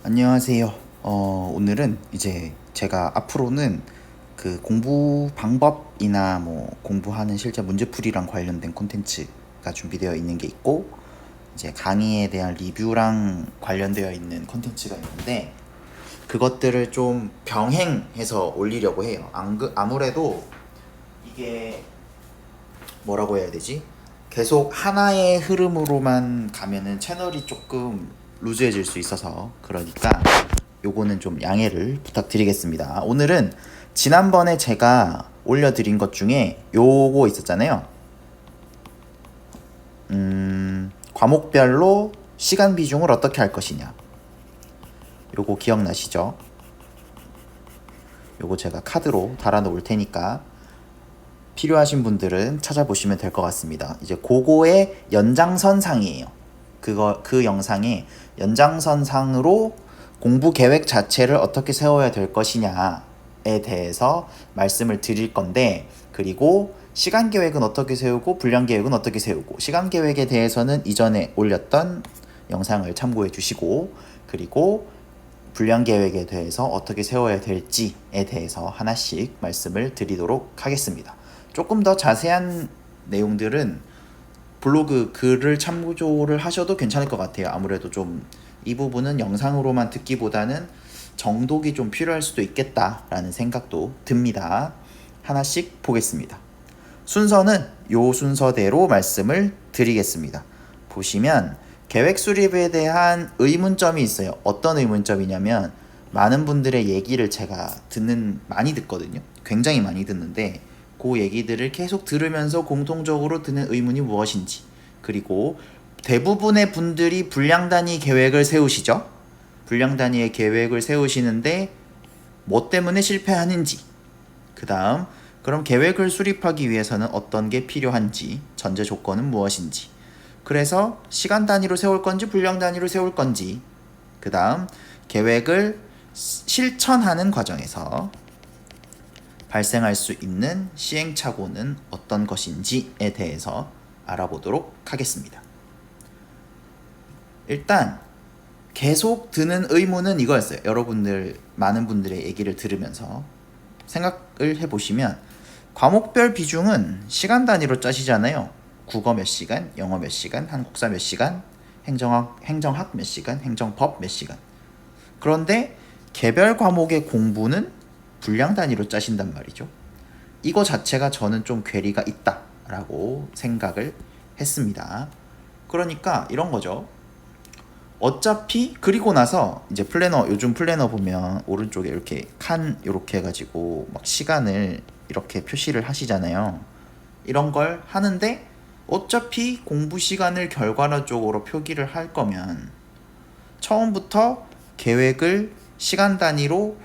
안녕하세요. 오늘은 이제 제가 앞으로는 그 공부 방법이나 뭐 공부하는 실제 문제풀이랑 관련된 콘텐츠가 준비되어 있는 게 있고, 이제 강의에 대한 리뷰랑 관련되어 있는 콘텐츠가 있는데, 그것들을 좀 병행해서 올리려고 해요. 아무래도 이게 뭐라고 해야 되지? 계속 하나의 흐름으로만 가면은 채널이 조금 루즈해질 수 있어서, 그러니까 요거는 좀 양해를 부탁드리겠습니다. 오늘은 지난번에 제가 올려드린 것 중에 요거 있었잖아요. 과목별로 시간 비중을 어떻게 할 것이냐. 요거 기억나시죠? 요거 제가 카드로 달아 놓을 테니까 필요하신 분들은 찾아보시면 될 것 같습니다. 이제 그거의 연장선상이에요. 그 영상의 연장선상으로 공부 계획 자체를 어떻게 세워야 될 것이냐에 대해서 말씀을 드릴 건데, 그리고 시간 계획은 어떻게 세우고 분량 계획은 어떻게 세우고, 시간 계획에 대해서는 이전에 올렸던 영상을 참고해 주시고, 그리고 분량 계획에 대해서 어떻게 세워야 될지에 대해서 하나씩 말씀을 드리도록 하겠습니다. 조금 더 자세한 내용들은 블로그 글을 참조를 하셔도 괜찮을 것 같아요. 아무래도 좀 이 부분은 영상으로만 듣기보다는 정독이 좀 필요할 수도 있겠다라는 생각도 듭니다. 하나씩 보겠습니다. 순서는 요 순서대로 말씀을 드리겠습니다. 보시면 계획 수립에 대한 의문점이 있어요. 어떤 의문점이냐면, 많은 분들의 얘기를 제가 많이 듣거든요. 굉장히 많이 듣는데, 그 얘기들을 계속 들으면서 공통적으로 드는 의문이 무엇인지, 그리고 대부분의 분들이 분량 단위 계획을 세우시죠. 분량 단위의 계획을 세우시는데 뭐 때문에 실패하는지, 그 다음 그럼 계획을 수립하기 위해서는 어떤 게 필요한지, 전제 조건은 무엇인지, 그래서 시간 단위로 세울 건지 분량 단위로 세울 건지, 그 다음 계획을 실천하는 과정에서 발생할 수 있는 시행착오는 어떤 것인지에 대해서 알아보도록 하겠습니다. 일단 계속 드는 의문은 이거였어요. 여러분들, 많은 분들의 얘기를 들으면서 생각을 해보시면, 과목별 비중은 시간 단위로 짜시잖아요. 국어 몇 시간, 영어 몇 시간, 한국사 몇 시간, 행정학 몇 시간, 행정법 몇 시간. 그런데 개별 과목의 공부는 분량 단위로 짜신단 말이죠. 이거 자체가 저는 좀 괴리가 있다라고 생각을 했습니다. 그러니까 이런 거죠. 어차피 그리고 나서 이제 플래너, 요즘 플래너 보면 오른쪽에 이렇게 칸 이렇게 해가지고 막 시간을 이렇게 표시를 하시잖아요. 이런 걸 하는데, 어차피 공부 시간을 결과론적으로 표기를 할 거면 처음부터 계획을 시간 단위로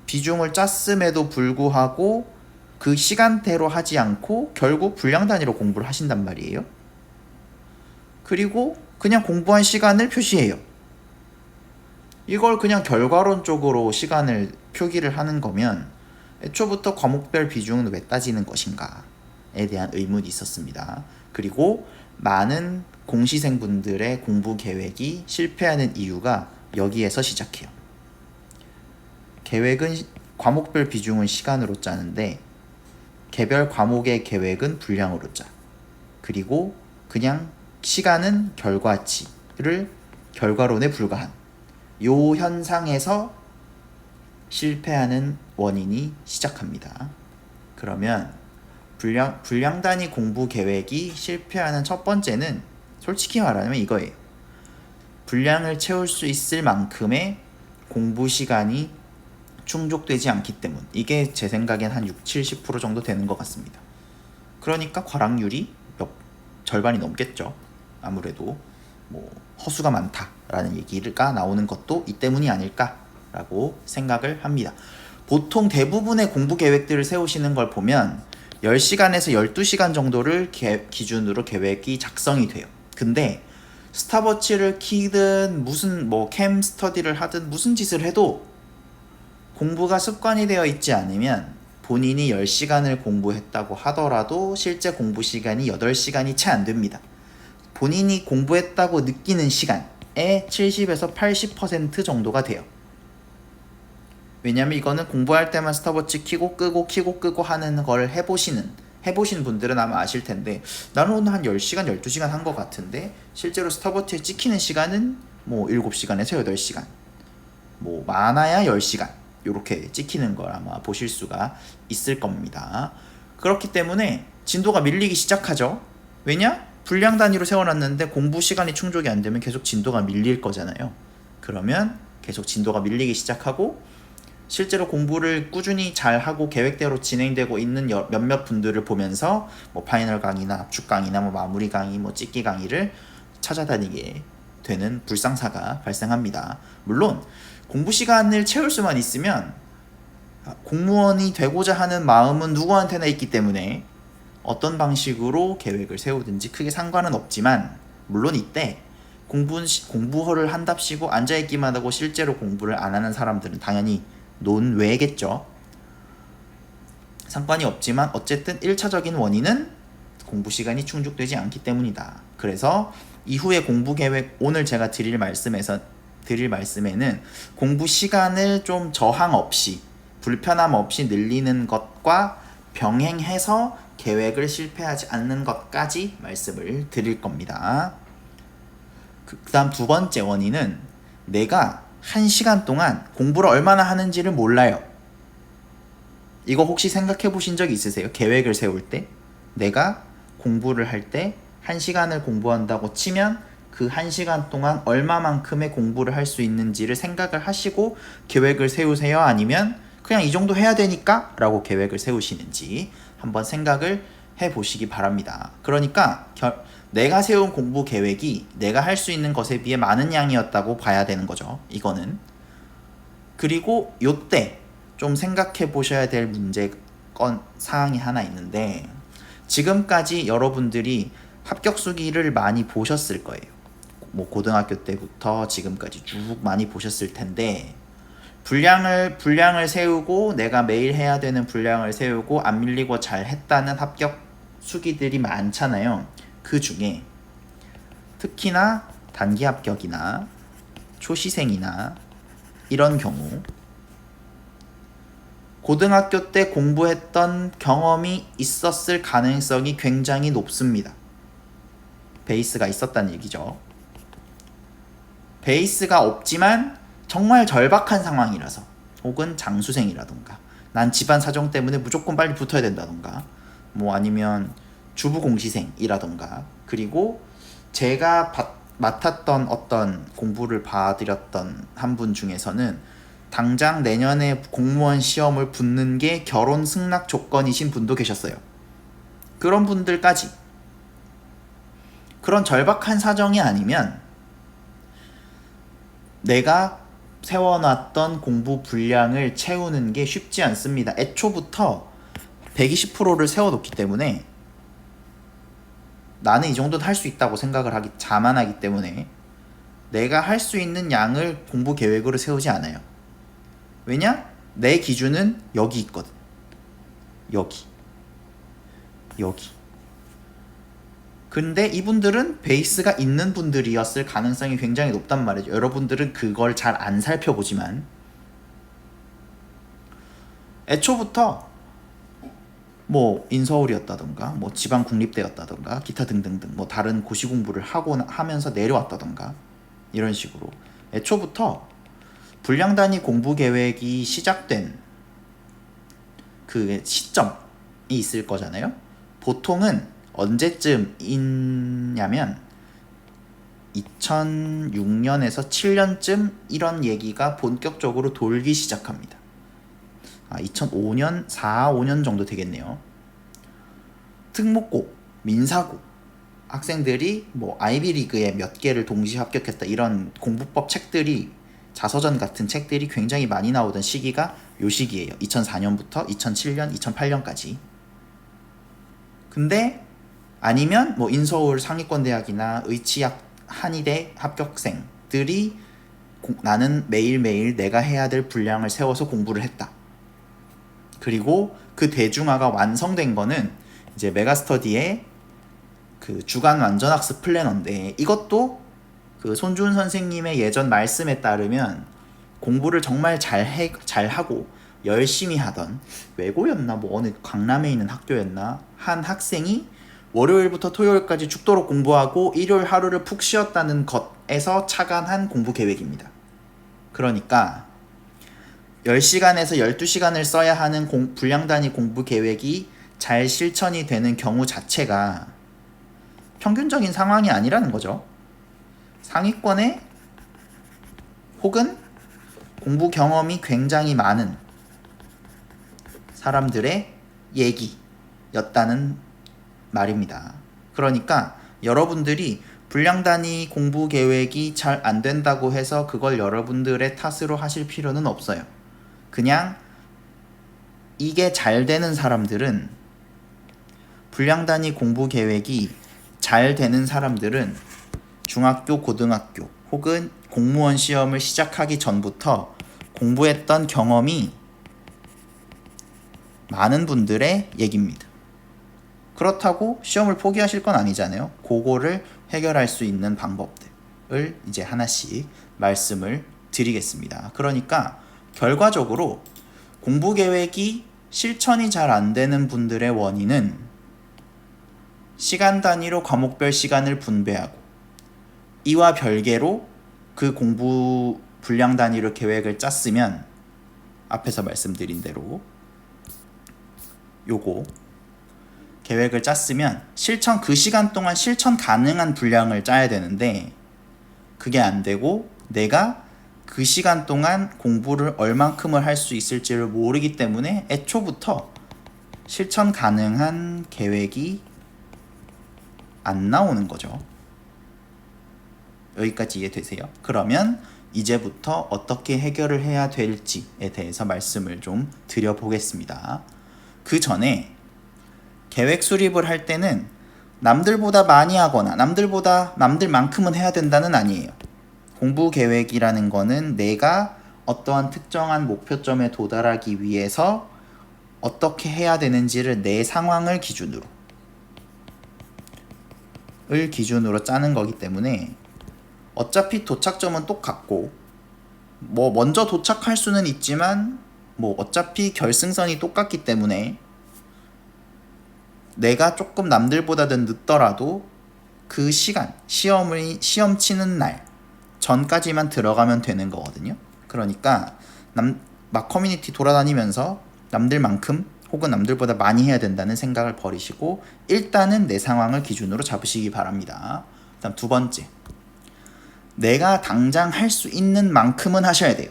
비중을 짰음에도 불구하고 그 시간대로 하지 않고 결국 분량 단위로 공부를 하신단 말이에요. 그리고 그냥 공부한 시간을 표시해요. 이걸 그냥 결과론적으로 시간을 표기를 하는 거면 애초부터 과목별 비중은 왜 따지는 것인가에 대한 의문이 있었습니다. 그리고 많은 공시생분들의 공부 계획이 실패하는 이유가 여기에서 시작해요. 계획은 과목별 비중은 시간으로 짜는데 개별 과목의 계획은 분량으로 짜. 그리고 그냥 시간은 결과치를 결과론에 불과한 요 현상에서 실패하는 원인이 시작합니다. 그러면 분량 단위 공부 계획이 실패하는 첫 번째는 솔직히 말하면 이거예요. 분량을 채울 수 있을 만큼의 공부 시간이 충족되지 않기 때문. 이게 제 생각엔 한 60-70% 정도 되는 것 같습니다. 그러니까 과락률이 절반이 넘겠죠. 아무래도 뭐 허수가 많다라는 얘기가 나오는 것도 이 때문이 아닐까라고 생각을 합니다. 보통 대부분의 공부 계획들을 세우시는 걸 보면 10시간에서 12시간 정도를 기준으로 계획이 작성이 돼요. 근데 스탑워치를 키든 무슨 뭐 캠 스터디를 하든 무슨 짓을 해도 공부가 습관이 되어 있지 않으면 본인이 10시간을 공부했다고 하더라도 실제 공부 시간이 8시간이 채 안 됩니다. 본인이 공부했다고 느끼는 시간, 70에서 80% 정도가 돼요. 왜냐면 이거는 공부할 때만 스톱워치 켜고 끄고 하는 걸 해보신 분들은 아마 아실 텐데, 나는 오늘 한 10시간, 12시간 한 것 같은데 실제로 스톱워치에 찍히는 시간은 뭐 7시간에서 8시간, 뭐 많아야 10시간 이렇게 찍히는 걸 아마 보실 수가 있을 겁니다. 그렇기 때문에 진도가 밀리기 시작하죠. 왜냐? 분량 단위로 세워놨는데 공부 시간이 충족이 안 되면 계속 진도가 밀릴 거잖아요. 그러면 계속 진도가 밀리기 시작하고, 실제로 공부를 꾸준히 잘하고 계획대로 진행되고 있는 몇몇 분들을 보면서 뭐 파이널 강의나 압축 강의나 뭐 마무리 강의, 뭐 찍기 강의를 찾아다니게 되는 불상사가 발생합니다. 물론 공부 시간을 채울 수만 있으면 공무원이 되고자 하는 마음은 누구한테나 있기 때문에 어떤 방식으로 계획을 세우든지 크게 상관은 없지만, 물론 이때 공부를 한답시고 앉아있기만 하고 실제로 공부를 안 하는 사람들은 당연히 논외겠죠. 상관이 없지만 어쨌든 1차적인 원인은 공부 시간이 충족되지 않기 때문이다. 그래서 이후의 공부 계획, 오늘 제가 드릴 말씀에는 공부 시간을 좀 저항 없이, 불편함 없이 늘리는 것과 병행해서 계획을 실패하지 않는 것까지 말씀을 드릴 겁니다. 그 다음 두 번째 원인은, 내가 1시간 동안 공부를 얼마나 하는지를 몰라요. 이거 혹시 생각해 보신 적 있으세요? 계획을 세울 때 내가 공부를 할 때 1시간을 공부한다고 치면 그 1시간 동안 얼마만큼의 공부를 할 수 있는지를 생각을 하시고 계획을 세우세요? 아니면 그냥 이 정도 해야 되니까 라고 계획을 세우시는지 한번 생각을 해 보시기 바랍니다. 그러니까 내가 세운 공부 계획이 내가 할 수 있는 것에 비해 많은 양이었다고 봐야 되는 거죠, 이거는. 그리고 요때 좀 생각해 보셔야 될 사항이 하나 있는데, 지금까지 여러분들이 합격 수기를 많이 보셨을 거예요. 뭐 고등학교 때부터 지금까지 쭉 많이 보셨을 텐데, 분량을 세우고 내가 매일 해야 되는 분량을 세우고 안 밀리고 잘 했다는 합격 수기들이 많잖아요. 그 중에 특히나 단기 합격이나 초시생이나 이런 경우 고등학교 때 공부했던 경험이 있었을 가능성이 굉장히 높습니다. 베이스가 있었다는 얘기죠. 베이스가 없지만 정말 절박한 상황이라서, 혹은 장수생이라던가 난 집안 사정 때문에 무조건 빨리 붙어야 된다던가, 뭐 아니면 주부 공시생이라던가, 그리고 제가 맡았던 어떤 공부를 봐드렸던 한 분 중에서는 당장 내년에 공무원 시험을 붙는 게 결혼 승낙 조건이신 분도 계셨어요. 그런 분들까지 그런 절박한 사정이 아니면 내가 세워놨던 공부 분량을 채우는 게 쉽지 않습니다. 애초부터 120%를 세워놓기 때문에 나는 이 정도는 할 수 있다고 생각을 자만하기 때문에 내가 할 수 있는 양을 공부 계획으로 세우지 않아요. 왜냐? 내 기준은 여기 있거든. 여기. 근데 이분들은 베이스가 있는 분들이었을 가능성이 굉장히 높단 말이죠. 여러분들은 그걸 잘 안 살펴보지만 애초부터 뭐 인서울이었다던가 뭐 지방 국립대였다던가 기타 등등등 뭐 다른 고시 공부를 하면서 내려왔다던가 이런 식으로 애초부터 분량 단위 공부 계획이 시작된 그 시점이 있을 거잖아요. 보통은 언제쯤 있냐면 2006년에서 7년쯤 이런 얘기가 본격적으로 돌기 시작합니다. 2005년, 4, 5년 정도 되겠네요. 특목고, 민사고 학생들이 뭐 아이비리그에 몇 개를 동시에 합격했다, 이런 공부법 책들이, 자서전 같은 책들이 굉장히 많이 나오던 시기가 요 시기예요. 2004년부터 2007년, 2008년까지. 근데 아니면 뭐 인서울 상위권 대학이나 의치학 한의대 합격생들이 나는 매일매일 내가 해야 될 분량을 세워서 공부를 했다. 그리고 그 대중화가 완성된 거는 이제 메가스터디의 그 주간 완전학습 플래너인데, 이것도 그 손준 선생님의 예전 말씀에 따르면 공부를 정말 잘하고 열심히 하던 외고였나 뭐 어느 강남에 있는 학교였나 한 학생이 월요일부터 토요일까지 죽도록 공부하고 일요일 하루를 푹 쉬었다는 것에서 착안한 공부 계획입니다. 그러니까 10시간에서 12시간을 써야 하는 분량 단위 공부 계획이 잘 실천이 되는 경우 자체가 평균적인 상황이 아니라는 거죠. 상위권의 혹은 공부 경험이 많은 사람들의 얘기였다는 말입니다. 그러니까 여러분들이 분량 단위 공부 계획이 잘 안 된다고 해서 그걸 여러분들의 탓으로 하실 필요는 없어요. 그냥 이게 잘 되는 사람들은 분량 단위 공부 계획이 잘 되는 사람들은 중학교, 고등학교 혹은 공무원 시험을 시작하기 전부터 공부했던 경험이 많은 분들의 얘기입니다. 그렇다고 시험을 포기하실 건 아니잖아요. 그거를 해결할 수 있는 방법들을 이제 하나씩 말씀을 드리겠습니다. 그러니까 결과적으로 공부 계획이 실천이 잘 안 되는 분들의 원인은 시간 단위로 과목별 시간을 분배하고 이와 별개로 그 공부 분량 단위로 계획을 짰으면 앞에서 말씀드린 대로 요거 계획을 짰으면 그 시간 동안 실천 가능한 분량을 짜야 되는데 그게 안 되고 내가 그 시간 동안 공부를 얼만큼을 할 수 있을지를 모르기 때문에 애초부터 실천 가능한 계획이 안 나오는 거죠. 여기까지 이해되세요? 그러면 이제부터 어떻게 해결을 해야 될지에 대해서 말씀을 좀 드려보겠습니다. 그 전에 계획 수립을 할 때는 남들보다 많이 하거나 남들만큼은 해야 된다는 아니에요. 공부 계획이라는 거는 내가 어떠한 특정한 목표점에 도달하기 위해서 어떻게 해야 되는지를 내 상황을 기준으로 짜는 거기 때문에 어차피 도착점은 똑같고 뭐 먼저 도착할 수는 있지만 뭐 어차피 결승선이 똑같기 때문에 내가 조금 남들보다는 늦더라도 그 시간 시험 치는 날 전까지만 들어가면 되는 거거든요. 그러니까 막 커뮤니티 돌아다니면서 남들만큼 혹은 남들보다 많이 해야 된다는 생각을 버리시고 일단은 내 상황을 기준으로 잡으시기 바랍니다. 다음 두 번째, 내가 당장 할 수 있는 만큼은 하셔야 돼요.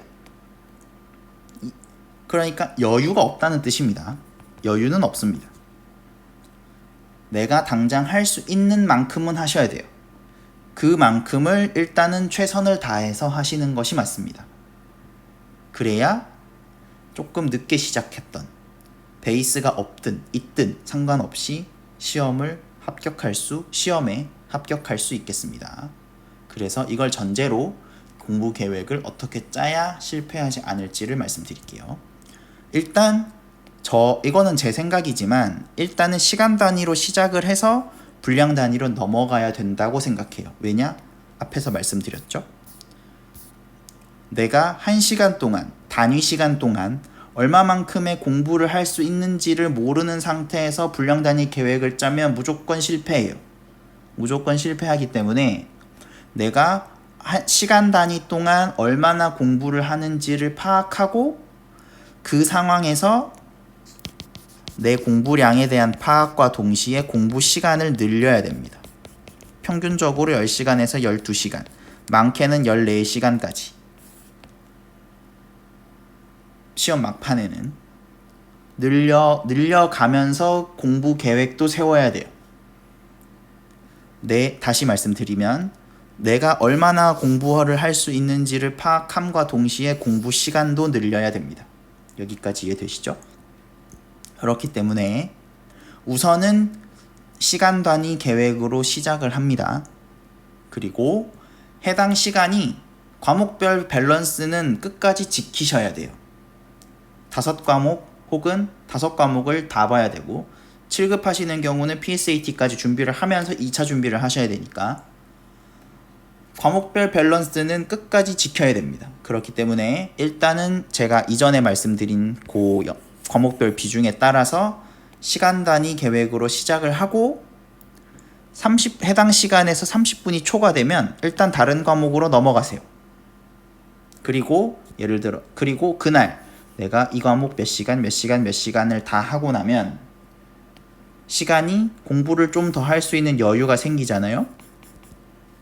그러니까 여유가 없다는 뜻입니다. 여유는 없습니다. 내가 당장 할 수 있는 만큼은 하셔야 돼요. 그만큼을 일단은 최선을 다해서 하시는 것이 맞습니다. 그래야 조금 늦게 시작했던 베이스가 없든 있든 상관없이 시험에 합격할 수 있겠습니다. 그래서 이걸 전제로 공부 계획을 어떻게 짜야 실패하지 않을지를 말씀드릴게요. 일단 이거는 제 생각이지만 일단은 시간 단위로 시작을 해서 분량 단위로 넘어가야 된다고 생각해요. 왜냐? 앞에서 말씀드렸죠. 내가 1시간 동안 단위 시간 동안 얼마만큼의 공부를 할 수 있는지를 모르는 상태에서 분량 단위 계획을 짜면 무조건 실패해요. 무조건 실패하기 때문에 내가 시간 단위 동안 얼마나 공부를 하는지를 파악하고 그 상황에서 내 공부량에 대한 파악과 동시에 공부 시간을 늘려야 됩니다. 평균적으로 10시간에서 12시간, 많게는 14시간까지. 시험 막판에는 늘려가면서 공부 계획도 세워야 돼요. 다시 말씀드리면 내가 얼마나 공부를 할 수 있는지를 파악함과 동시에 공부 시간도 늘려야 됩니다. 여기까지 이해되시죠? 그렇기 때문에 우선은 시간 단위 계획으로 시작을 합니다. 그리고 해당 시간이 과목별 밸런스는 끝까지 지키셔야 돼요. 5과목 혹은 5과목을 다 봐야 되고 7급 하시는 경우는 PSAT까지 준비를 하면서 2차 준비를 하셔야 되니까 과목별 밸런스는 끝까지 지켜야 됩니다. 그렇기 때문에 일단은 제가 이전에 말씀드린 과목별 비중에 따라서 시간 단위 계획으로 시작을 하고 해당 시간에서 30분이 초과되면 일단 다른 과목으로 넘어가세요. 그리고 예를 들어 그날 내가 이 과목 몇 시간을 다 하고 나면 시간이 공부를 좀 더 할 수 있는 여유가 생기잖아요.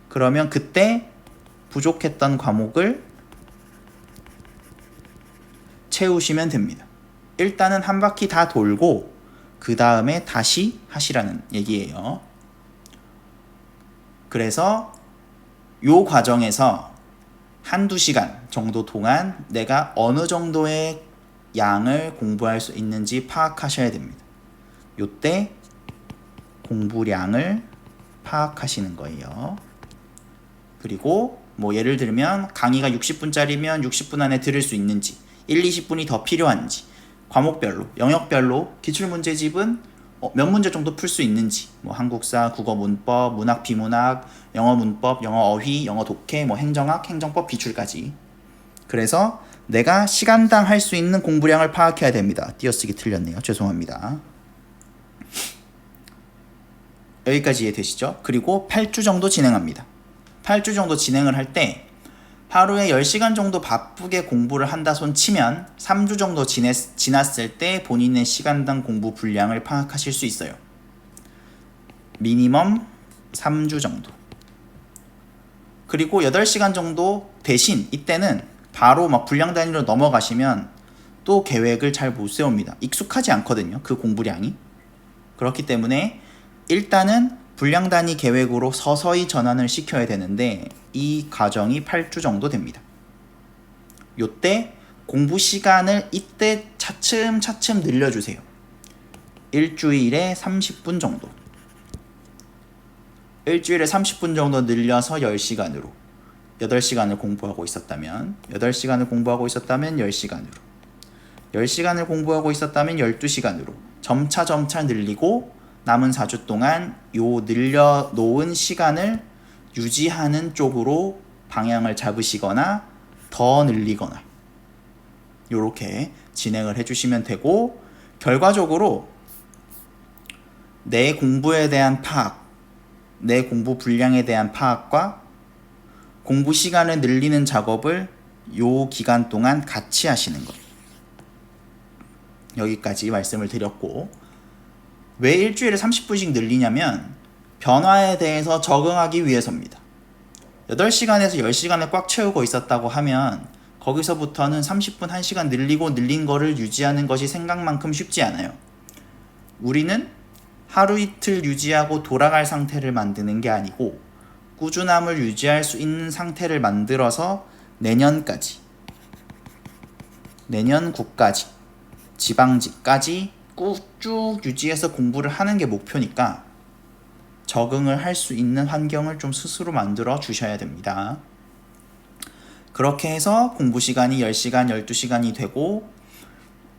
그러면 그때 부족했던 과목을 채우시면 됩니다. 일단은 한 바퀴 다 돌고 그 다음에 다시 하시라는 얘기예요. 그래서 요 과정에서 한두 시간 정도 동안 내가 어느 정도의 양을 공부할 수 있는지 파악하셔야 됩니다. 요때 공부량을 파악하시는 거예요. 그리고 뭐 예를 들면 강의가 60분짜리면 60분 안에 들을 수 있는지 20분이 더 필요한지 과목별로 영역별로 기출문제집은 몇 문제 정도 풀 수 있는지 뭐 한국사, 국어 문법, 문학 비문학, 영어 문법, 영어 어휘, 영어 독해, 뭐 행정학, 행정법 기출까지. 그래서 내가 시간당 할 수 있는 공부량을 파악해야 됩니다. 띄어쓰기 틀렸네요. 죄송합니다. 여기까지 이해되시죠? 그리고 8주 정도 진행합니다. 8주 정도 진행을 할 때 하루에 10시간 정도 바쁘게 공부를 한다 손 치면 3주 정도 지났을 때 본인의 시간당 공부 분량을 파악하실 수 있어요. 미니멈 3주 정도. 그리고 8시간 정도 대신 이때는 바로 막 분량 단위로 넘어가시면 또 계획을 잘 못 세웁니다. 익숙하지 않거든요. 그 공부량이. 그렇기 때문에 일단은 분량 단위 계획으로 서서히 전환을 시켜야 되는데 이 과정이 8주 정도 됩니다. 요때 공부 시간을 이때 차츰차츰 늘려주세요. 일주일에 30분 정도. 일주일에 30분 정도 늘려서 10시간으로 8시간을 공부하고 있었다면 8시간을 공부하고 있었다면 10시간으로 10시간을 공부하고 있었다면 12시간으로 점차 늘리고 남은 4주 동안 요 늘려놓은 시간을 유지하는 쪽으로 방향을 잡으시거나 더 늘리거나 요렇게 진행을 해주시면 되고 결과적으로 내 공부에 대한 파악, 내 공부 분량에 대한 파악과 공부 시간을 늘리는 작업을 요 기간 동안 같이 하시는 것. 여기까지 말씀을 드렸고 왜 일주일에 30분씩 늘리냐면 변화에 대해서 적응하기 위해서입니다. 8시간에서 10시간을 꽉 채우고 있었다고 하면 거기서부터는 30분 1시간 늘린 거를 유지하는 것이 생각만큼 쉽지 않아요. 우리는 하루 이틀 유지하고 돌아갈 상태를 만드는 게 아니고 꾸준함을 유지할 수 있는 상태를 만들어서 내년까지, 내년 9까지, 지방직까지 쭉 유지해서 공부를 하는 게 목표니까 적응을 할 수 있는 환경을 좀 스스로 만들어 주셔야 됩니다. 그렇게 해서 공부 시간이 10시간, 12시간이 되고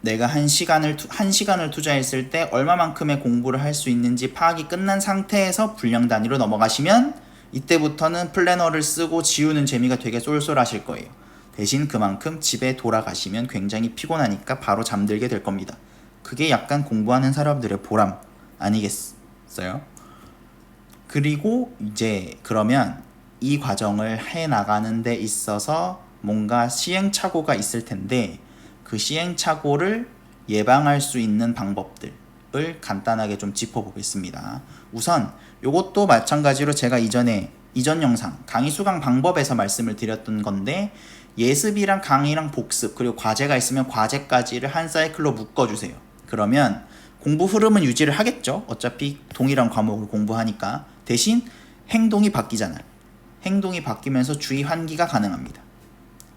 내가 1시간을 투자했을 때 얼마만큼의 공부를 할 수 있는지 파악이 끝난 상태에서 분량 단위로 넘어가시면 이때부터는 플래너를 쓰고 지우는 재미가 되게 쏠쏠하실 거예요. 대신 그만큼 집에 돌아가시면 굉장히 피곤하니까 바로 잠들게 될 겁니다. 그게 약간 공부하는 사람들의 보람 아니겠어요? 그리고 이제 그러면 이 과정을 해 나가는 데 있어서 뭔가 시행착오가 있을 텐데 그 시행착오를 예방할 수 있는 방법들을 간단하게 좀 짚어보겠습니다. 우선 이것도 마찬가지로 제가 이전 영상 강의 수강 방법에서 말씀을 드렸던 건데 예습이랑 강의랑 복습 그리고 과제가 있으면 과제까지를 한 사이클로 묶어주세요. 그러면 공부 흐름은 유지를 하겠죠. 어차피 동일한 과목을 공부하니까. 대신 행동이 바뀌잖아요. 행동이 바뀌면서 주의 환기가 가능합니다.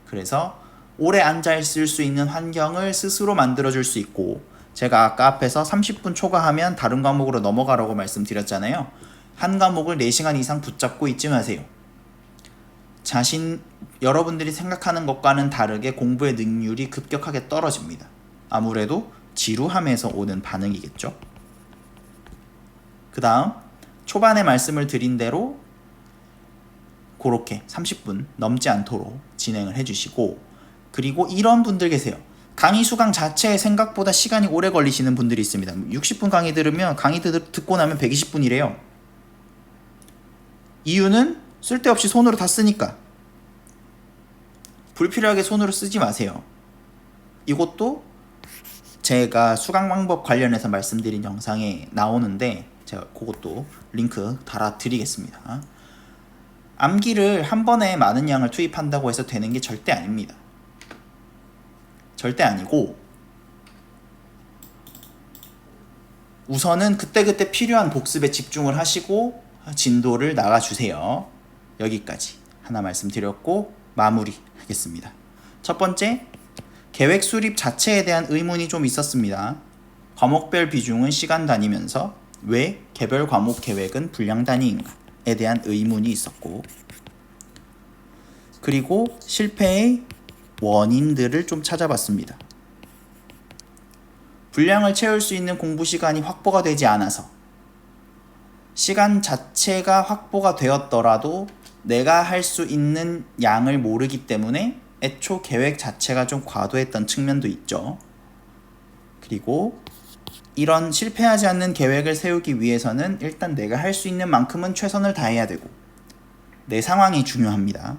그래서 오래 앉아있을 수 있는 환경을 스스로 만들어줄 수 있고 제가 아까 앞에서 30분 초과하면 다른 과목으로 넘어가라고 말씀드렸잖아요. 한 과목을 4시간 이상 붙잡고 있지 마세요. 여러분들이 생각하는 것과는 다르게 공부의 능률이 급격하게 떨어집니다. 아무래도 지루함에서 오는 반응이겠죠. 그 다음 초반에 말씀을 드린 대로 그렇게 30분 넘지 않도록 진행을 해주시고, 그리고 이런 분들 계세요. 강의 수강 자체에 생각보다 시간이 오래 걸리시는 분들이 있습니다. 60분 강의 들으면 강의 듣고 나면 120분이래요. 이유는 쓸데없이 손으로 다 쓰니까. 불필요하게 손으로 쓰지 마세요. 이것도 제가 수강 방법 관련해서 말씀드린 영상에 나오는데 제가 그것도 링크 달아 드리겠습니다. 암기를 한 번에 많은 양을 투입한다고 해서 되는 게 절대 아닙니다. 절대 아니고, 우선은 그때그때 필요한 복습에 집중을 하시고 진도를 나가주세요. 여기까지 하나 말씀드렸고 마무리 하겠습니다. 첫 번째, 계획 수립 자체에 대한 의문이 좀 있었습니다. 과목별 비중은 시간 단위면서 왜 개별 과목 계획은 분량 단위인가에 대한 의문이 있었고, 그리고 실패의 원인들을 좀 찾아봤습니다. 분량을 채울 수 있는 공부 시간이 확보가 되지 않아서, 시간 자체가 확보가 되었더라도 내가 할 수 있는 양을 모르기 때문에 애초 계획 자체가 좀 과도했던 측면도 있죠. 그리고 이런 실패하지 않는 계획을 세우기 위해서는 일단 내가 할 수 있는 만큼은 최선을 다해야 되고, 내 상황이 중요합니다.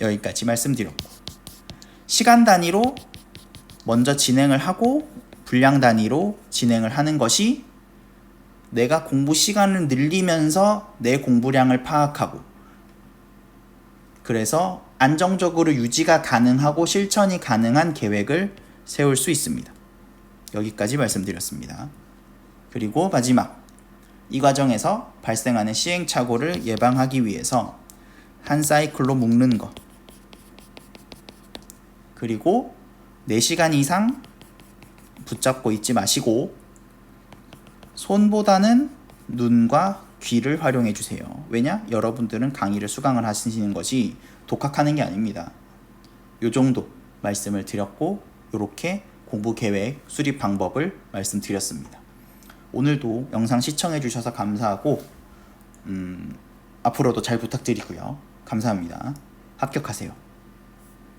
여기까지 말씀드렸고, 시간 단위로 먼저 진행을 하고 분량 단위로 진행을 하는 것이 내가 공부 시간을 늘리면서 내 공부량을 파악하고, 그래서 안정적으로 유지가 가능하고 실천이 가능한 계획을 세울 수 있습니다. 여기까지 말씀드렸습니다. 그리고 마지막, 이 과정에서 발생하는 시행착오를 예방하기 위해서 한 사이클로 묶는 것, 그리고 4시간 이상 붙잡고 있지 마시고 손보다는 눈과 귀를 활용해 주세요. 왜냐? 여러분들은 강의를 수강을 하시는 것이 독학하는 게 아닙니다. 요 정도 말씀을 드렸고, 이렇게 공부 계획 수립 방법을 말씀드렸습니다. 오늘도 영상 시청해 주셔서 감사하고 앞으로도 잘 부탁드리고요. 감사합니다. 합격하세요.